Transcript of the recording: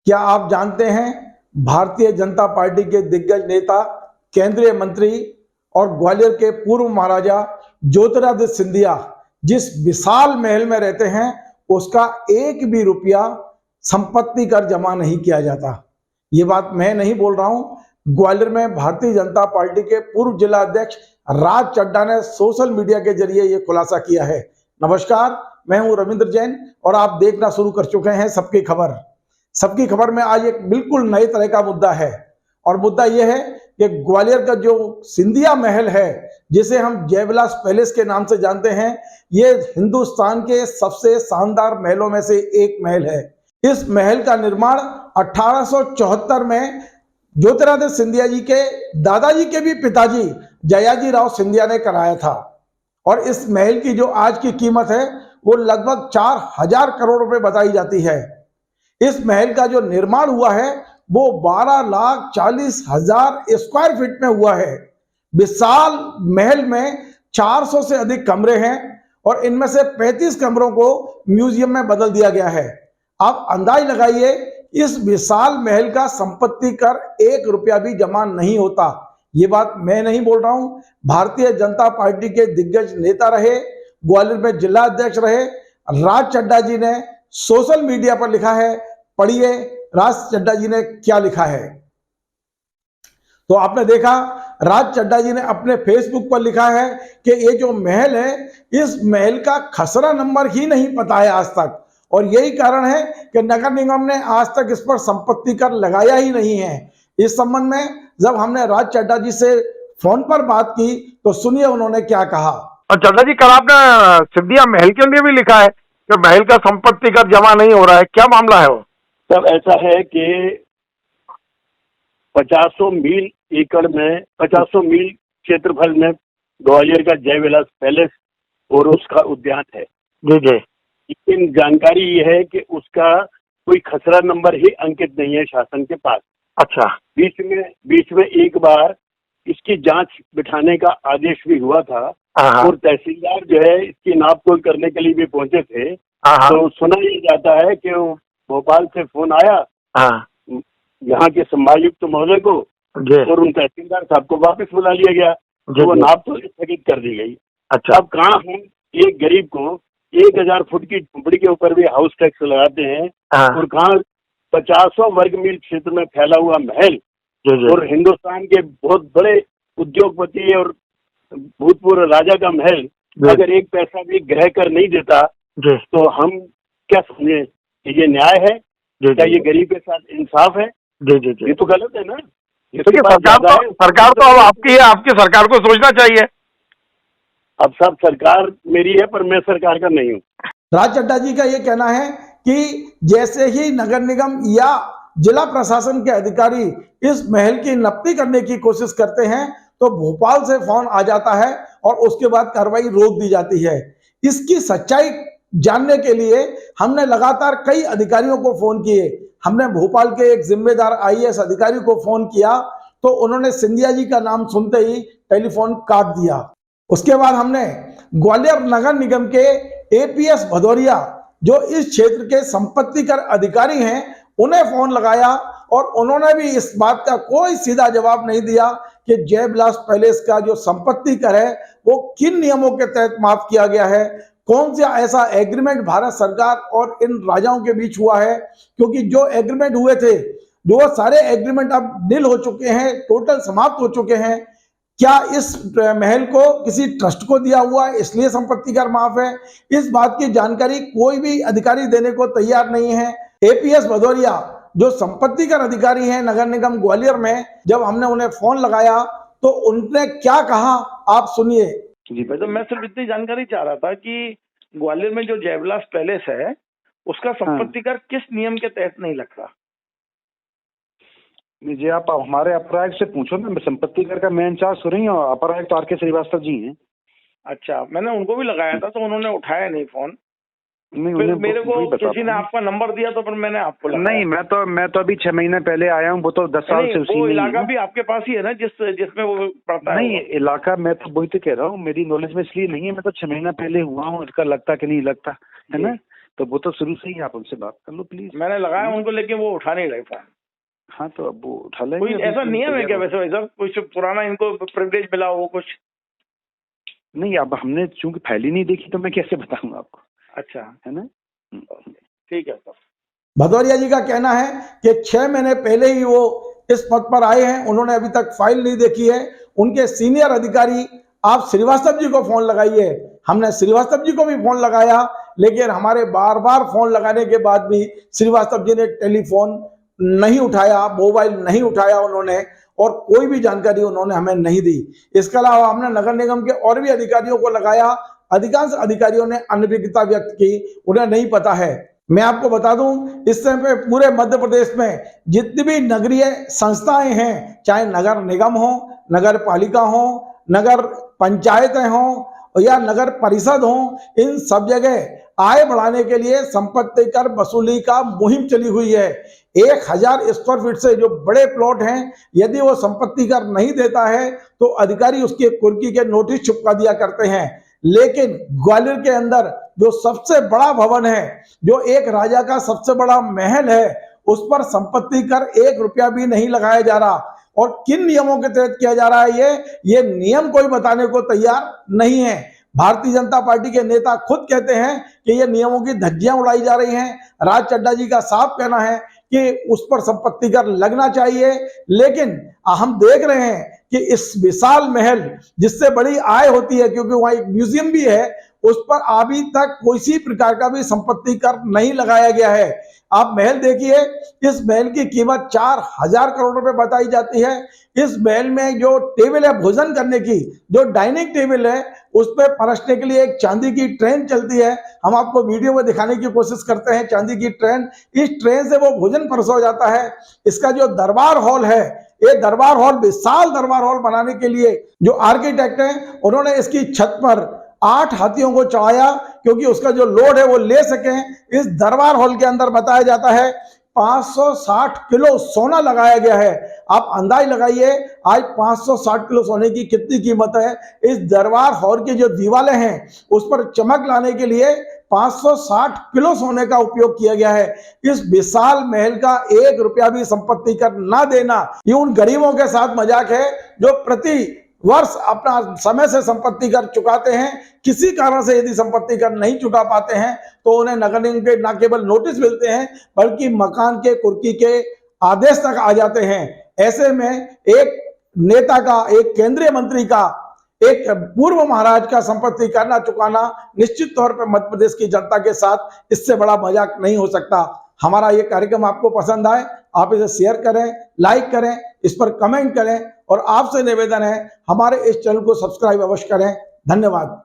क्या आप जानते हैं भारतीय जनता पार्टी के दिग्गज नेता, केंद्रीय मंत्री और ग्वालियर के पूर्व महाराजा ज्योतिरादित्य सिंधिया जिस विशाल महल में रहते हैं उसका एक भी रुपया संपत्ति कर जमा नहीं किया जाता। ये बात मैं नहीं बोल रहा हूं, ग्वालियर में भारतीय जनता पार्टी के पूर्व जिला अध्यक्ष राज चड्ढा ने सोशल मीडिया के जरिए ये खुलासा किया है। नमस्कार, मैं हूं रविंद्र जैन और आप देखना शुरू कर चुके हैं सबकी खबर। सबकी खबर में आज एक बिल्कुल नए तरह का मुद्दा है और मुद्दा यह है कि ग्वालियर का जो सिंधिया महल है, जिसे हम जयविलास पैलेस के नाम से जानते हैं, ये हिंदुस्तान के सबसे शानदार महलों में से एक महल है। इस महल का निर्माण 1874 में ज्योतिरादित्य सिंधिया जी के दादाजी के भी पिताजी जयाजी राव सिंधिया ने कराया था और इस महल की जो आज की कीमत है वो लगभग 4000 करोड़ रुपए बताई जाती है। इस महल का जो निर्माण हुआ है वो 12,40,000 स्क्वायर फीट में हुआ है। विशाल महल में 400 से अधिक कमरे हैं और इनमें से 35 कमरों को म्यूजियम में बदल दिया गया है। आप अंदाज लगाइए, इस विशाल महल का संपत्ति कर 1 रुपया भी जमा नहीं होता। ये बात मैं नहीं बोल रहा हूं, भारतीय जनता पार्टी के दिग्गज नेता रहे, ग्वालियर में जिला अध्यक्ष रहे राज चड्ढा जी ने सोशल मीडिया पर लिखा है। पढ़िए राज चड्ढा जी ने क्या लिखा है। तो आपने देखा, राज चड्ढा जी ने अपने फेसबुक पर लिखा है कि ये जो महल है, इस महल का खसरा नंबर ही नहीं पता है आज तक और यही कारण है कि नगर निगम ने आज तक इस पर संपत्ति कर लगाया ही नहीं है। इस संबंध में जब हमने राज चड्ढा जी से फोन पर बात की तो सुनिए उन्होंने क्या कहा। और चड्ढा जी, कल आपने सिंधिया महल के लिए भी लिखा है कि महल का संपत्ति कर जमा नहीं हो रहा है, क्या मामला है वो? तब ऐसा है कि 50 मील एकड़ में 50 मील क्षेत्रफल में ग्वालियर का जयविलास पैलेस और उसका उद्यान है। जी जी। लेकिन जानकारी यह है कि उसका कोई खसरा नंबर ही अंकित नहीं है शासन के पास। अच्छा। बीच में एक बार इसकी जांच बिठाने का आदेश भी हुआ था और तहसीलदार जो है इसकी नापतोल करने के लिए भी पहुंचे थे। तो सुना ये जाता है कि भोपाल से फोन आया यहाँ के संभागायुक्त महोदय को और उन तहसीलदार साहब को वापस बुला लिया गया, तो वो नापतोल स्थगित कर दी गई। अच्छा। अब कहाँ हम एक गरीब को 1000 फुट की झोपड़ी के ऊपर भी हाउस टैक्स लगाते हैं और कहाँ 50 वर्ग मील क्षेत्र में फैला हुआ महल और हिंदुस्तान के बहुत बड़े उद्योगपति और भूतपूर्व राजा का महल अगर एक पैसा भी ग्रह कर नहीं देता तो हम क्या समझे कि ये न्याय है? क्या ये गरीब के साथ इंसाफ है? ये तो गलत है ना। ये तो सरकार तो अब आपकी है, आपकी सरकार को सोचना चाहिए। अब सब सरकार मेरी है पर मैं सरकार का नहीं हूँ। राज चड्ढा जी का ये कहना है कि जैसे ही नगर निगम या जिला प्रशासन के अधिकारी इस महल की नपती करने की कोशिश करते हैं तो भोपाल से फोन आ जाता है और उसके बाद कार्रवाई रोक दी जाती है। इसकी सच्चाई जानने के लिए हमने लगातार कई अधिकारियों को फोन किए। हमने भोपाल के एक जिम्मेदार आईएएस अधिकारी को फोन किया तो उन्होंने सिंधिया जी का नाम सुनते ही टेलीफोन काट दिया। उसके बाद हमने ग्वालियर नगर निगम के एपीएस भदौरिया जो इस क्षेत्र के संपत्ति कर अधिकारी हैं उन्हें फोन लगाया और उन्होंने भी इस बात का कोई सीधा जवाब नहीं दिया कि जयविलास पैलेस का जो संपत्ति कर है वो किन नियमों के तहत माफ किया गया है, कौन सा ऐसा एग्रीमेंट भारत सरकार और इन राजाओं के बीच हुआ है, क्योंकि जो एग्रीमेंट हुए थे वो सारे एग्रीमेंट अब निल हो चुके हैं, टोटल समाप्त हो चुके हैं। क्या इस महल को किसी ट्रस्ट को दिया हुआ है इसलिए संपत्ति कर माफ है? इस बात की जानकारी कोई भी अधिकारी देने को तैयार नहीं है। एपीएस भदौरिया जो संपत्ति कर अधिकारी हैं नगर निगम ग्वालियर में, जब हमने उन्हें फोन लगाया तो उन्होंने क्या कहा आप सुनिए। जी भाई, तो मैं सिर्फ इतनी जानकारी चाह रहा था कि ग्वालियर में जो जयविलास पैलेस है उसका संपत्ति कर किस नियम के तहत नहीं लगता? जी आप हमारे अपर आयुक्त से पूछो ना, संपत्ति कर का मैं इंचार्ज हो रही हूँ, अपर आयुक्त आर के श्रीवास्तव जी हैं। अच्छा, मैंने उनको भी लगाया था तो उन्होंने उठाया नहीं फोन। नहीं, फिर मेरे को किसी ने आपका नंबर दिया तो फिर मैंने आपको लगाया। नहीं, मैं तो अभी 6 महीने पहले आया हूँ, वो तो 10 साल से उसी में। वो इलाका भी आपके पास ही है ना जिसमें वो पड़ता है? नहीं, इलाका मैं तो वही तो कह रहा हूँ, मेरी नॉलेज में इसलिए नहीं है, मैं तो 6 महीना पहले हुआ हूँ, इसका लगता कि नहीं लगता है ना। तो वो तो शुरू से ही आप उनसे बात कर लो प्लीज। मैंने लगाया उनको, लेकिन वो उठा नहीं रहे फोन। हाँ तो अब वो उठा कोई लेंगे। ऐसा नियम है क्या वैसे भाई साहब, कुछ पुराना इनको प्रिविलेज मिला हो कुछ? नहीं, अब हमने चूंकि फाइल ही नहीं देखी तो मैं कैसे बताऊंगा आपको। अच्छा, है ना। ठीक है सर। भदौरिया जी का कहना है कि 6 महीने पहले ही वो इस पद पर आए हैं, उन्होंने अभी तक फाइल नहीं देखी है। उनके सीनियर अधिकारी आप श्रीवास्तव जी को फोन लगाइए। हमने श्रीवास्तव जी को भी फोन लगाया, लेकिन हमारे बार बार फोन लगाने के बाद भी श्रीवास्तव जी ने टेलीफोन नहीं उठाया, मोबाइल नहीं उठाया उन्होंने, और कोई भी जानकारी उन्होंने हमें नहीं दी। इसके अलावा हमने नगर निगम के और भी अधिकारियों को लगाया, अधिकांश अधिकारियों ने अनभिज्ञता व्यक्त की, उन्हें नहीं पता है। मैं आपको बता दूं, इस समय पूरे मध्य प्रदेश में जितनी भी नगरीय संस्थाएं हैं, चाहे नगर निगम हो, नगर पालिका हो, नगर पंचायतें हो या नगर परिषद हो, इन सब जगह आय बढ़ाने के लिए संपत्ति कर वसूली का मुहिम चली हुई है। 1000 स्क्वायर फीट से जो बड़े प्लॉट हैं, यदि वो संपत्ति कर नहीं देता है तो अधिकारी उसके कुर्की के नोटिस चिपका दिया करते हैं। लेकिन ग्वालियर के अंदर जो सबसे बड़ा भवन है, जो एक राजा का सबसे बड़ा महल है, उस पर संपत्ति कर 1 रुपया भी नहीं लगाया जा रहा। और किन नियमों के तहत किया जा रहा है ये नियम कोई बताने को तैयार नहीं है। भारतीय जनता पार्टी के नेता खुद कहते हैं कि ये नियमों की धज्जियां उड़ाई जा रही हैं। राज चड्ढा जी का साफ कहना है कि उस पर संपत्ति कर लगना चाहिए, लेकिन हम देख रहे हैं कि इस विशाल महल जिससे बड़ी आय होती है, क्योंकि वहां एक म्यूजियम भी है, उस पर अभी तक किसी प्रकार का भी संपत्ति कर नहीं लगाया गया है। आप महल देखिए, इस महल की कीमत 4000 करोड़ रुपए बताई जाती है। इस महल में जो टेबल है भोजन करने की, जो डाइनिंग टेबल है, उस पर परसने के लिए एक चांदी की ट्रेन चलती है। हम आपको वीडियो में दिखाने की कोशिश करते हैं चांदी की ट्रेन। इस ट्रेन से वो भोजन परसा जाता है। इसका जो दरबार हॉल है, ये दरबार हॉल, विशाल दरबार हॉल बनाने के लिए जो आर्किटेक्ट हैं, उन्होंने इसकी छत पर 8 हाथियों को चढ़ाया, क्योंकि उसका जो लोड है वो ले सकें। इस दरबार हॉल के अंदर बताया जाता है 560 किलो सोना लगाया गया है। आप अंदाज लगाइए आज 560 किलो सोने की कितनी कीमत है। इस दरबार हॉल की जो दीवारें हैं, उस पर चमक लाने के लिए 560 किलो सोने का उपयोग किया गया है। इस विशाल महल का 1 रुपया भी संपत्ति कर ना देना, ये उन गरीबों के साथ मजाक है जो प्रति वर्ष अपना समय से संपत्ति कर चुकाते हैं। किसी कारण से यदि संपत्ति कर नहीं चुका पाते हैं तो उन्हें नगर निगम के न केवल नोटिस मिलते हैं, बल्कि मकान के कुर्की के आदेश तक आ जाते हैं। ऐसे में एक नेता का, एक केंद्रीय मंत्री का, एक पूर्व महाराज का संपत्ति कर ना चुकाना निश्चित तौर पर मध्य प्रदेश की जनता के साथ इससे बड़ा मजाक नहीं हो सकता। हमारा ये कार्यक्रम आपको पसंद आए, आप इसे शेयर करें, लाइक करें, इस पर कमेंट करें, और आपसे निवेदन है हमारे इस चैनल को सब्सक्राइब अवश्य करें। धन्यवाद।